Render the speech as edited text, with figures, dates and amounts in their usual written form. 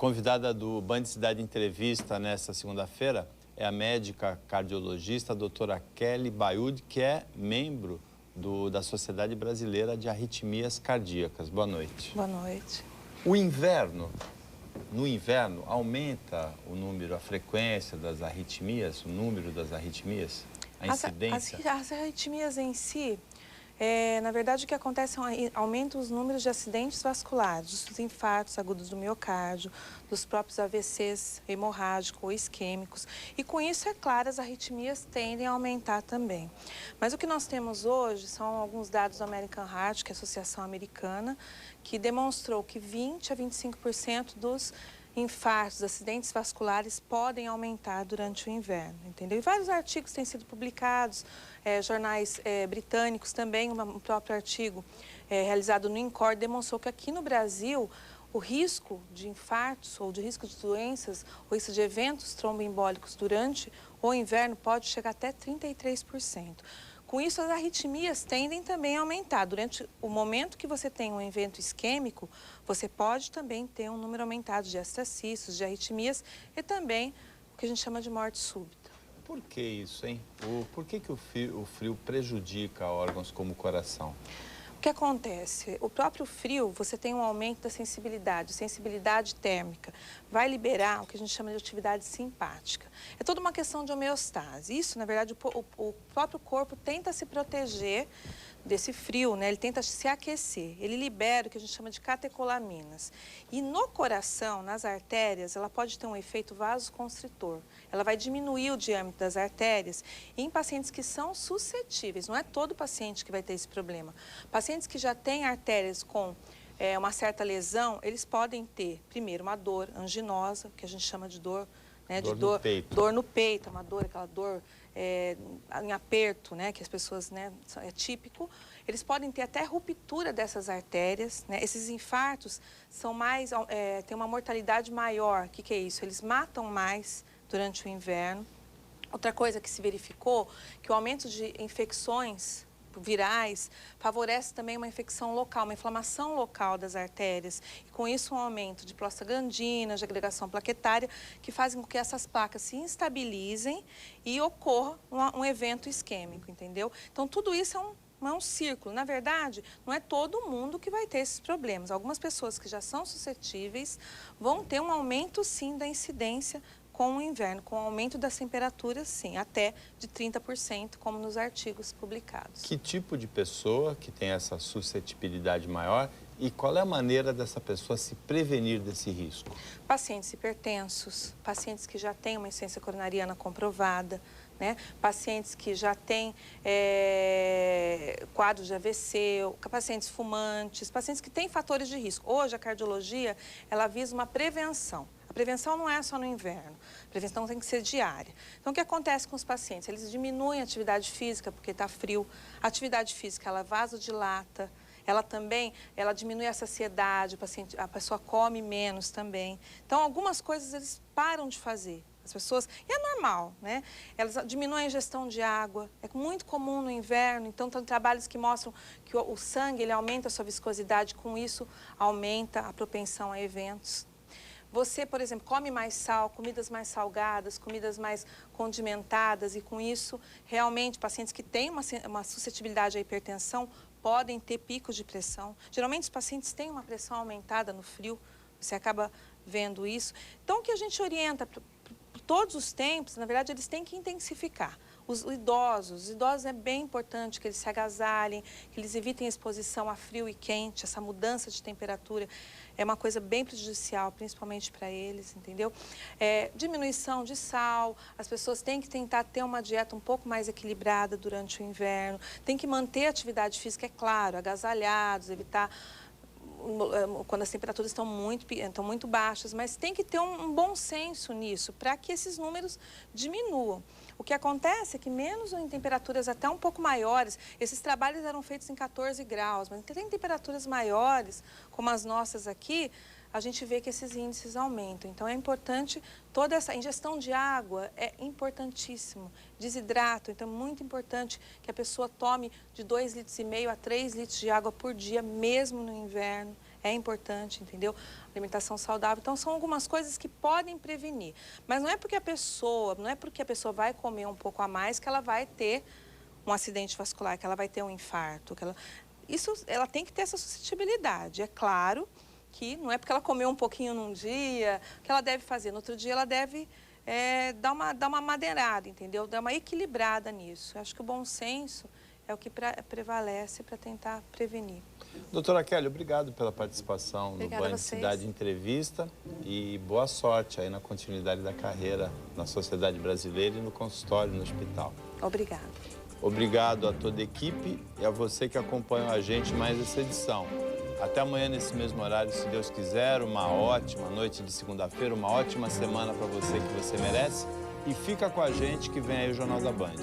A convidada do Band Cidade Entrevista nesta segunda-feira é a médica cardiologista a doutora Kelly Baioud, que é membro da Sociedade Brasileira de Arritmias Cardíacas. Boa noite. Boa noite. No inverno, aumenta o número, a frequência das arritmias, o número das arritmias, a incidência? As arritmias em si, na verdade, o que acontece é aumenta os números de acidentes vasculares, dos infartos agudos do miocárdio, dos próprios AVCs hemorrágicos ou isquêmicos. E com isso, é claro, as arritmias tendem a aumentar também. Mas o que nós temos hoje são alguns dados do American Heart, que é a associação americana, que demonstrou que 20 a 25% dos infartos, acidentes vasculares podem aumentar durante o inverno, entendeu? E vários artigos têm sido publicados, jornais britânicos também, um próprio artigo realizado no INCOR demonstrou que aqui no Brasil o risco de infartos ou de risco de doenças, ou risco de eventos tromboembólicos durante o inverno pode chegar até 33%. Com isso, as arritmias tendem também a aumentar. Durante o momento que você tem um evento isquêmico, você pode também ter um número aumentado de extracistos, de arritmias e também o que a gente chama de morte súbita. Por que isso, hein? Por que o frio prejudica órgãos como o coração? O que acontece? O próprio frio, você tem um aumento da sensibilidade térmica. Vai liberar o que a gente chama de atividade simpática. É toda uma questão de homeostase. Isso, na verdade, o próprio corpo tenta se proteger desse frio, né? Ele tenta se aquecer. Ele libera o que a gente chama de catecolaminas. E no coração, nas artérias, ela pode ter um efeito vasoconstritor. Ela vai diminuir o diâmetro das artérias em pacientes que são suscetíveis. Não é todo paciente que vai ter esse problema. Pacientes que já têm artérias com uma certa lesão, eles podem ter, primeiro, uma dor anginosa, que a gente chama de dor, né, no peito. Dor no peito, uma dor, aquela dor em aperto, né, que as pessoas, né, é típico. Eles podem ter até ruptura dessas artérias, né? Esses infartos são mais, têm uma mortalidade maior. O que é isso? Eles matam mais durante o inverno. Outra coisa que se verificou, que o aumento de infecções virais favorece também uma infecção local, uma inflamação local das artérias. E com isso um aumento de prostaglandinas, de agregação plaquetária, que fazem com que essas placas se instabilizem e ocorra um evento isquêmico, entendeu? Então tudo isso é um círculo. Na verdade, não é todo mundo que vai ter esses problemas. Algumas pessoas que já são suscetíveis vão ter um aumento, sim, da incidência com o inverno, com o aumento das temperaturas, sim, até de 30%, como nos artigos publicados. Que tipo de pessoa que tem essa suscetibilidade maior e qual é a maneira dessa pessoa se prevenir desse risco? Pacientes hipertensos, pacientes que já têm uma insuficiência coronariana comprovada, né? Pacientes que já têm quadros de AVC, pacientes fumantes, pacientes que têm fatores de risco. Hoje, a cardiologia, ela visa uma prevenção. A prevenção não é só no inverno, a prevenção tem que ser diária. Então, o que acontece com os pacientes? Eles diminuem a atividade física porque está frio. A atividade física, ela vasodilata, ela também, ela diminui a saciedade, a pessoa come menos também. Então, algumas coisas eles param de fazer. As pessoas, e é normal, né? Elas diminuem a ingestão de água, é muito comum no inverno, então tem trabalhos que mostram que o sangue, ele aumenta a sua viscosidade, com isso aumenta a propensão a eventos. Você, por exemplo, come mais sal, comidas mais salgadas, comidas mais condimentadas e com isso, realmente, pacientes que têm uma suscetibilidade à hipertensão podem ter picos de pressão. Geralmente, os pacientes têm uma pressão aumentada no frio, você acaba vendo isso. Então, o que a gente orienta por todos os tempos, na verdade, eles têm que intensificar. Os idosos é bem importante que eles se agasalhem, que eles evitem exposição a frio e quente, essa mudança de temperatura é uma coisa bem prejudicial, principalmente para eles, entendeu? Diminuição de sal, as pessoas têm que tentar ter uma dieta um pouco mais equilibrada durante o inverno, tem que manter a atividade física, é claro, agasalhados, evitar quando as temperaturas estão muito baixas, mas tem que ter um bom senso nisso, para que esses números diminuam. O que acontece é que menos em temperaturas até um pouco maiores, esses trabalhos eram feitos em 14 graus, mas tem temperaturas maiores, como as nossas aqui, a gente vê que esses índices aumentam. Então, é importante, toda essa ingestão de água é importantíssimo. Desidrato, então é muito importante que a pessoa tome de 2,5 litros a 3 litros de água por dia, mesmo no inverno. é importante, entendeu? Alimentação saudável. Então, são algumas coisas que podem prevenir. Mas não é porque a pessoa vai comer um pouco a mais que ela vai ter um acidente vascular, que ela vai ter um infarto. Ela tem que ter essa suscetibilidade. É claro que não é porque ela comeu um pouquinho num dia que ela deve fazer. No outro dia, ela deve dar uma madeirada, entendeu? Dar uma equilibrada nisso. Eu acho que o bom senso é o que prevalece para tentar prevenir. Doutora Kelly, obrigado pela participação no Banho de Cidade Entrevista e boa sorte aí na continuidade da carreira na Sociedade Brasileira e no consultório, no hospital. Obrigada. Obrigado a toda a equipe e a você que acompanhou a gente mais essa edição. Até amanhã nesse mesmo horário, se Deus quiser, uma ótima noite de segunda-feira, uma ótima semana para você que você merece. E fica com a gente que vem aí o Jornal da Band.